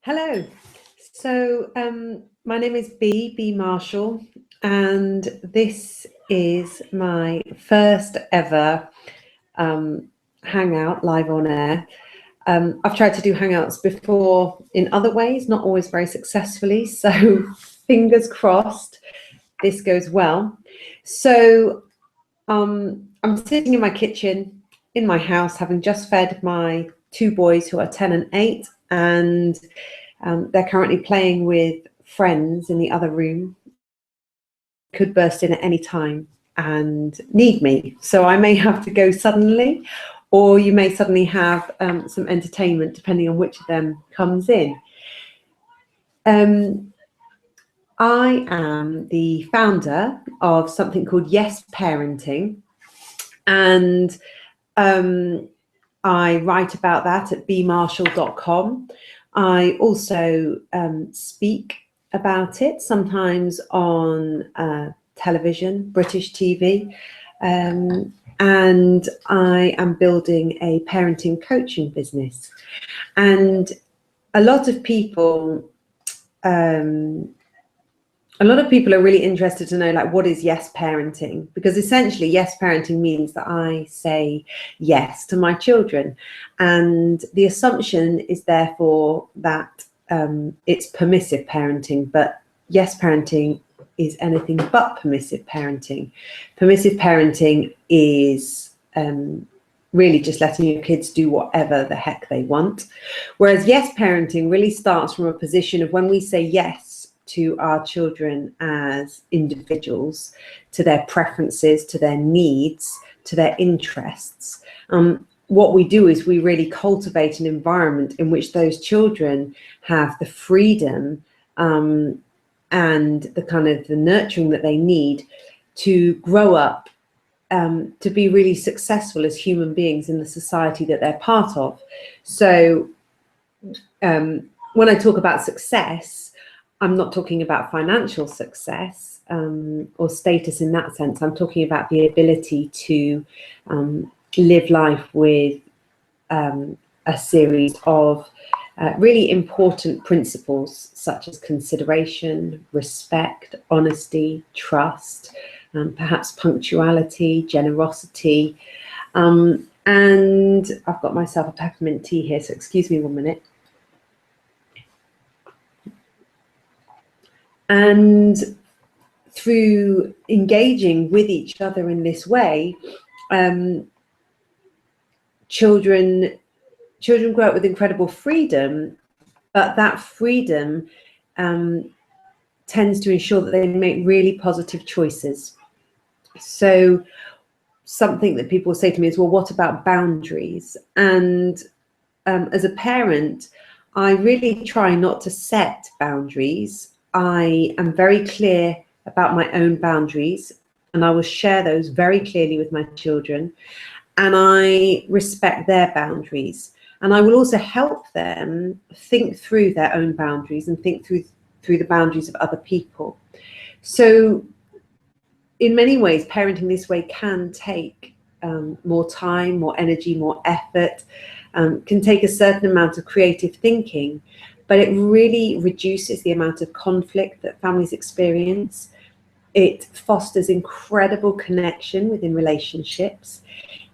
Hello. So my name is B Marshall, and this is my first ever Hangout live on air. I've tried to do Hangouts before in other ways, not always very successfully. So fingers crossed this goes well. So I'm sitting in my kitchen in my house, having just fed my two boys who are 10 and 8, and they're currently playing with friends in the other room. Could burst in at any time and need me. So I may have to go suddenly, or you may suddenly have some entertainment depending on which of them comes in. I am the founder of something called Yes Parenting, and I write about that at bmarshall.com. I also speak about it sometimes on television, British TV, and I am building a parenting coaching business. And a lot of people are really interested to know, like, what is yes parenting? Because essentially yes parenting means that I say yes to my children, and the assumption is therefore that it's permissive parenting, but yes parenting is anything but permissive parenting. Permissive parenting is really just letting your kids do whatever the heck they want, whereas yes parenting really starts from a position of when we say yes to our children as individuals, to their preferences, to their needs, to their interests. What we do is we really cultivate an environment in which those children have the freedom and the kind of the nurturing that they need to grow up to be really successful as human beings in the society that they're part of. So when I talk about success, I'm not talking about financial success or status in that sense. I'm talking about the ability to live life with a series of really important principles, such as consideration, respect, honesty, trust, perhaps punctuality, generosity. And I've got myself a peppermint tea here, so excuse me 1 minute. And through engaging with each other in this way, children grow up with incredible freedom, but that freedom tends to ensure that they make really positive choices. So something that people say to me is, well, what about boundaries? And as a parent, I really try not to set boundaries. I am very clear about my own boundaries, and I will share those very clearly with my children, and I respect their boundaries, and I will also help them think through their own boundaries and think through the boundaries of other people. So in many ways, parenting this way can take more time, more energy, more effort, can take a certain amount of creative thinking, but it really reduces the amount of conflict that families experience. It fosters incredible connection within relationships.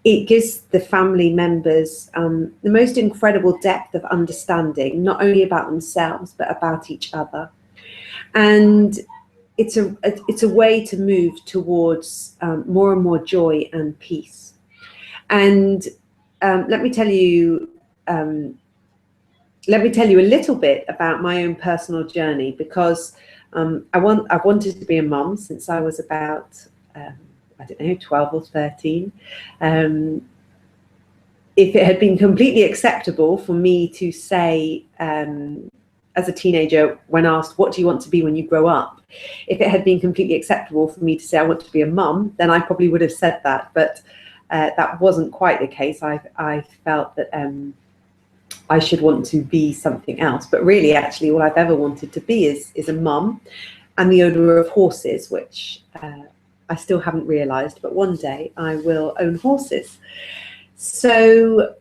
It gives the family members the most incredible depth of understanding, not only about themselves, but about each other. And it's a way to move towards more and more joy and peace. And let me tell you a little bit about my own personal journey, because I've wanted to be a mum since I was about, I don't know, 12 or 13. If it had been completely acceptable for me to say, as a teenager, when asked, what do you want to be when you grow up? If it had been completely acceptable for me to say I want to be a mum, then I probably would have said that. But that wasn't quite the case. I felt that I should want to be something else. But really, actually, all I've ever wanted to be is a mum and the owner of horses, which I still haven't realised, but one day I will own horses. So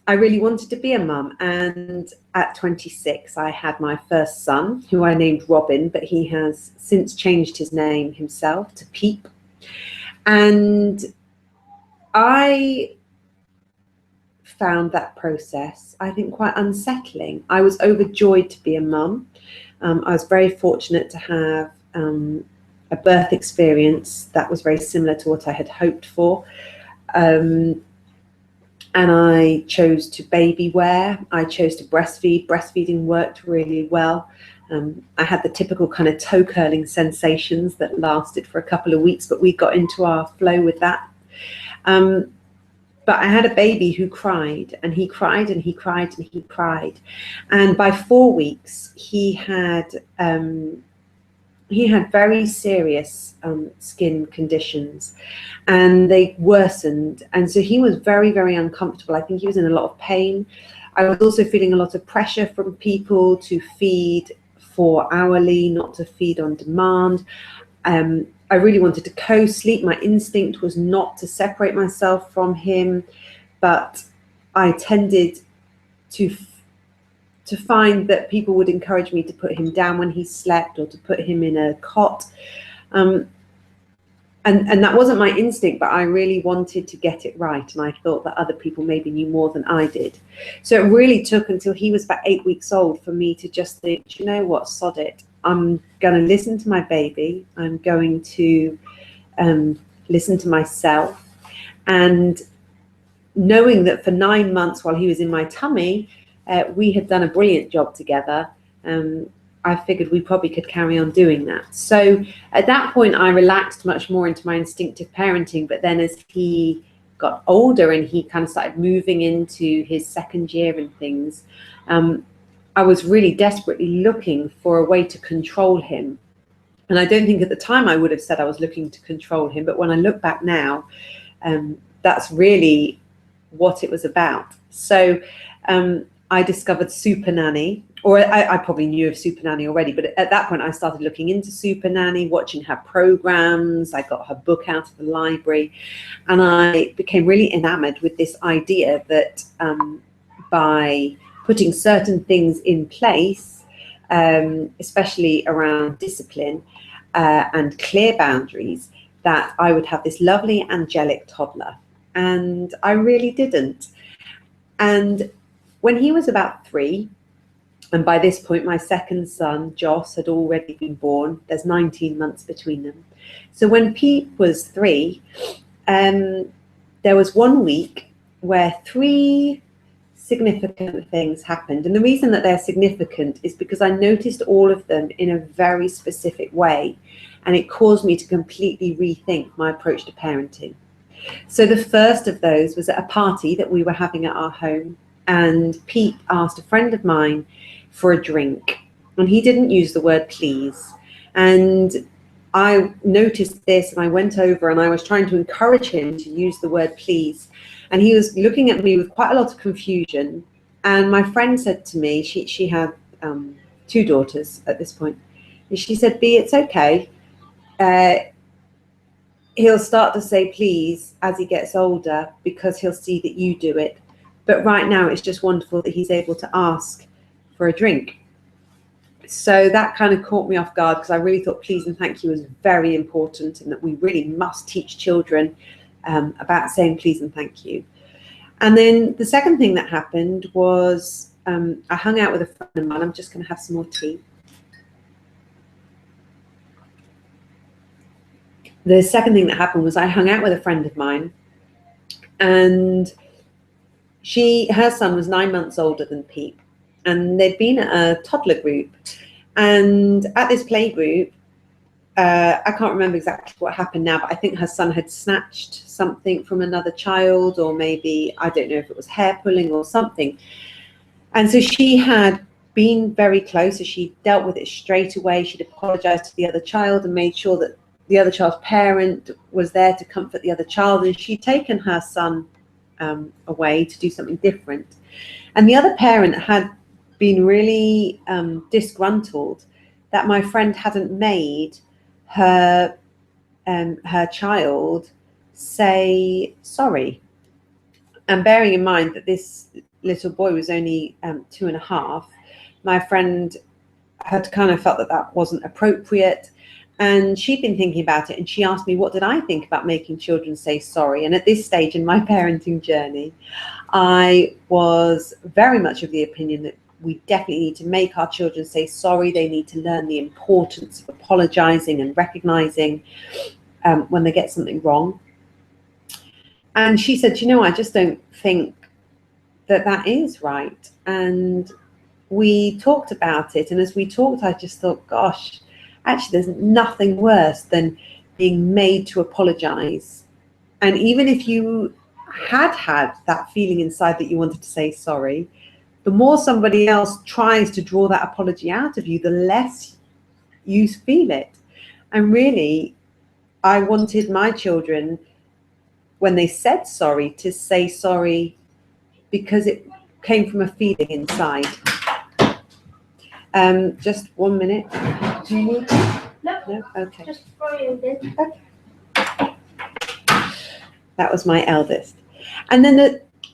I really wanted to be a mum, and at 26 I had my first son, who I named Robin, but he has since changed his name himself to Peep. And I found that process, I think, quite unsettling. I was overjoyed to be a mum. I was very fortunate to have a birth experience that was very similar to what I had hoped for. And I chose to baby wear. I chose to breastfeed. Breastfeeding worked really well. I had the typical kind of toe curling sensations that lasted for a couple of weeks, but we got into our flow with that. But I had a baby who cried, and he cried, and he cried, and he cried. And by 4 weeks, he had very serious skin conditions, and they worsened. And so he was very, very uncomfortable. I think he was in a lot of pain. I was also feeling a lot of pressure from people to feed 4 hourly, not to feed on demand. I really wanted to co-sleep. My instinct was not to separate myself from him, but I tended to find that people would encourage me to put him down when he slept, or to put him in a cot. And that wasn't my instinct, but I really wanted to get it right. And I thought that other people maybe knew more than I did. So it really took until he was about 8 weeks old for me to just think, you know what, sod it. I'm going to listen to my baby. I'm going to listen to myself. And knowing that for 9 months while he was in my tummy, we had done a brilliant job together, I figured we probably could carry on doing that. So at that point, I relaxed much more into my instinctive parenting. But then as he got older and he kind of started moving into his second year and things, I was really desperately looking for a way to control him. And I don't think at the time I would have said I was looking to control him. But when I look back now, that's really what it was about. So I discovered Super Nanny, or I probably knew of Super Nanny already, but at that point I started looking into Super Nanny, watching her programs. I got her book out of the library, and I became really enamored with this idea that by putting certain things in place, especially around discipline and clear boundaries, that I would have this lovely angelic toddler. And I really didn't. And when he was about 3, and by this point my second son, Joss, had already been born. There's 19 months between them. So when Pete was 3, there was 1 week where 3 significant things happened. And the reason that they're significant is because I noticed all of them in a very specific way, and it caused me to completely rethink my approach to parenting. So the first of those was at a party that we were having at our home, and Pete asked a friend of mine for a drink, and he didn't use the word please. And I noticed this, and I went over and I was trying to encourage him to use the word please. And he was looking at me with quite a lot of confusion. And my friend said to me, she had 2 daughters at this point, and she said, "B, it's okay. He'll start to say please as he gets older, because he'll see that you do it. But right now it's just wonderful that he's able to ask for a drink." So that kind of caught me off guard, because I really thought please and thank you was very important, and that we really must teach children about saying please and thank you. And then the second thing that happened was I hung out with a friend of mine. I'm just going to have some more tea. The second thing that happened was I hung out with a friend of mine, and her son was 9 months older than Pete, and they'd been at a toddler group. And at this play group, I can't remember exactly what happened now, but I think her son had snatched something from another child, or maybe, I don't know if it was hair pulling or something. And so she had been very close, so she dealt with it straight away. She'd apologized to the other child and made sure that the other child's parent was there to comfort the other child, and she'd taken her son away to do something different. And the other parent had been really disgruntled that my friend hadn't made her child say sorry. And bearing in mind that this little boy was only 2.5, my friend had kind of felt that that wasn't appropriate. And she'd been thinking about it, and she asked me, what did I think about making children say sorry? And at this stage in my parenting journey, I was very much of the opinion that we definitely need to make our children say sorry. They need to learn the importance of apologizing and recognizing when they get something wrong. And she said, you know, I just don't think that that is right. And we talked about it. And as we talked, I just thought, gosh, actually, there's nothing worse than being made to apologize. And even if you had that feeling inside that you wanted to say sorry, the more somebody else tries to draw that apology out of you, the less you feel it. And really, I wanted my children, when they said sorry, to say sorry because it came from a feeling inside. Just 1 minute. Do you need to? No? Okay. Just throw it in. Okay. That was my eldest. And then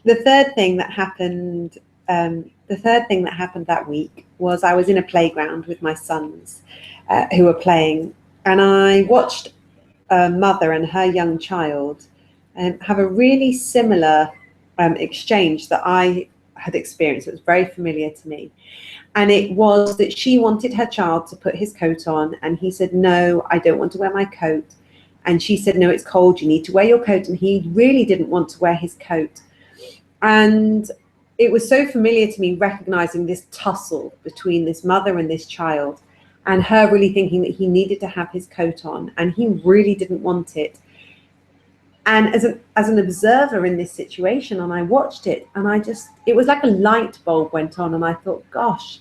the third thing that happened, that week was I was in a playground with my sons who were playing, and I watched a mother and her young child have a really similar exchange that I had experienced. It was very familiar to me. And it was that she wanted her child to put his coat on, and he said, no, I don't want to wear my coat. And she said, no, it's cold, you need to wear your coat. And he really didn't want to wear his coat. And it was so familiar to me, recognizing this tussle between this mother and this child, and her really thinking that he needed to have his coat on, and he really didn't want it. And as an observer in this situation, and I watched it, and it was like a light bulb went on, and I thought, gosh,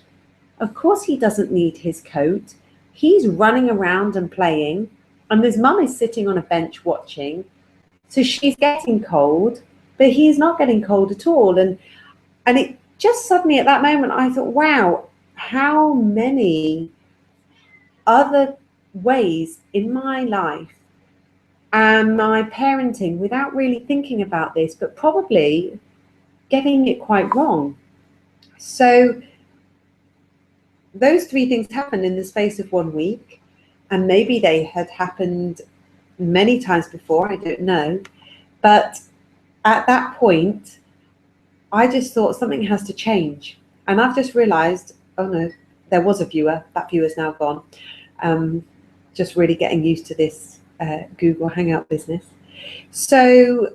of course he doesn't need his coat. He's running around and playing, and his mum is sitting on a bench watching. So she's getting cold, but he's not getting cold at all. And it just suddenly at that moment, I thought, wow, how many other ways in my life and my parenting, without really thinking about this, but probably getting it quite wrong. So those 3 things happened in the space of 1 week, and maybe they had happened many times before, I don't know. But at that point, I just thought something has to change. And I've just realized, oh no, there was a viewer. That viewer's now gone. Just really getting used to this Google Hangout business. So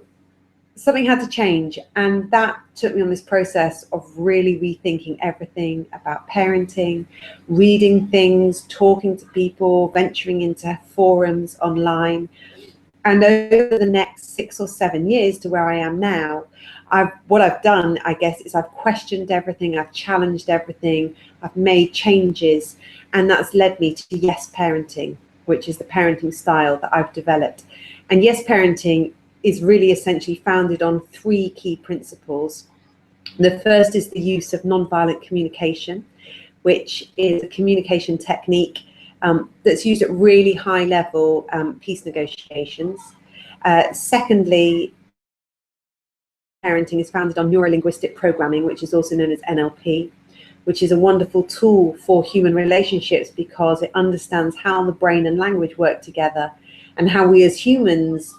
something had to change, and that took me on this process of really rethinking everything about parenting, reading things, talking to people, venturing into forums online. And over the next 6 or 7 years to where I am now, what I've done, I guess, is I've questioned everything, I've challenged everything, I've made changes, and that's led me to Yes Parenting, which is the parenting style that I've developed. And Yes Parenting is really essentially founded on 3 key principles. The first is the use of nonviolent communication, which is a communication technique that's used at really high level peace negotiations. Secondly, parenting is founded on neuro-linguistic programming, which is also known as NLP, which is a wonderful tool for human relationships because it understands how the brain and language work together and how we as humans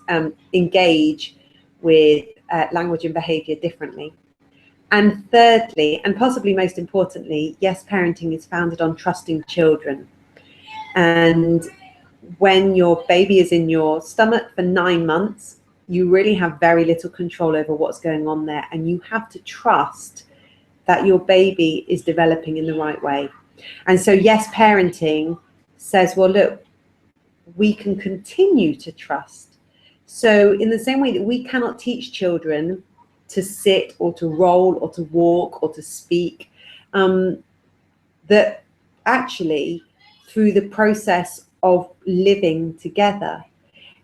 engage with language and behavior differently. And thirdly, and possibly most importantly, Yes Parenting is founded on trusting children. And when your baby is in your stomach for 9 months, you really have very little control over what's going on there. And you have to trust that your baby is developing in the right way. And so Yes Parenting says, well, look, we can continue to trust. So in the same way that we cannot teach children to sit or to roll or to walk or to speak, that actually through the process of living together,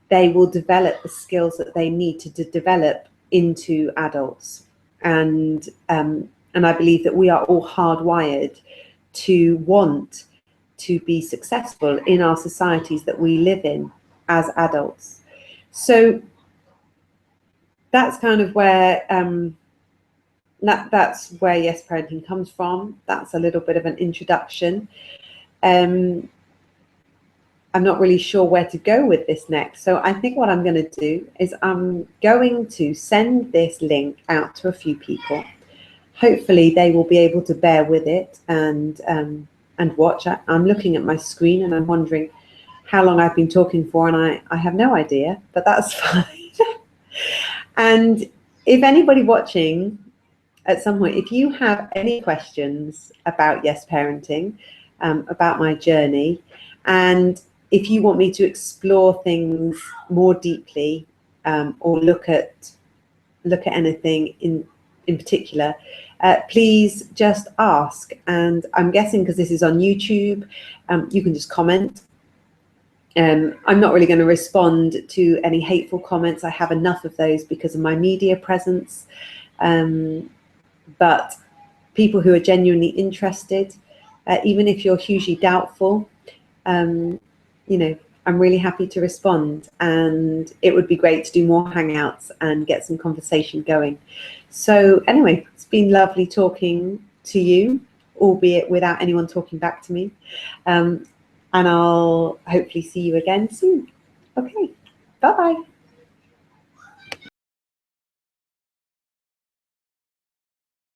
they will develop the skills that they need to develop into adults. And I believe that we are all hardwired to want to be successful in our societies that we live in as adults. So that's kind of where that's where yes parenting comes from. That's a little bit of an introduction. I'm not really sure where to go with this next. So I think what I'm going to do is I'm going to send this link out to a few people. Hopefully they will be able to bear with it and watch. I'm looking at my screen and I'm wondering how long I've been talking for, and I have no idea, but that's fine. And if anybody watching at some point, if you have any questions about yes parenting, about my journey, and if you want me to explore things more deeply, or look at anything in particular, please just ask. And I'm guessing because this is on YouTube, you can just comment. I'm not really going to respond to any hateful comments. I have enough of those because of my media presence. But people who are genuinely interested, even if you're hugely doubtful, you know, I'm really happy to respond, and it would be great to do more Hangouts and get some conversation going. So anyway, it's been lovely talking to you, albeit without anyone talking back to me. And I'll hopefully see you again soon. Okay, bye-bye.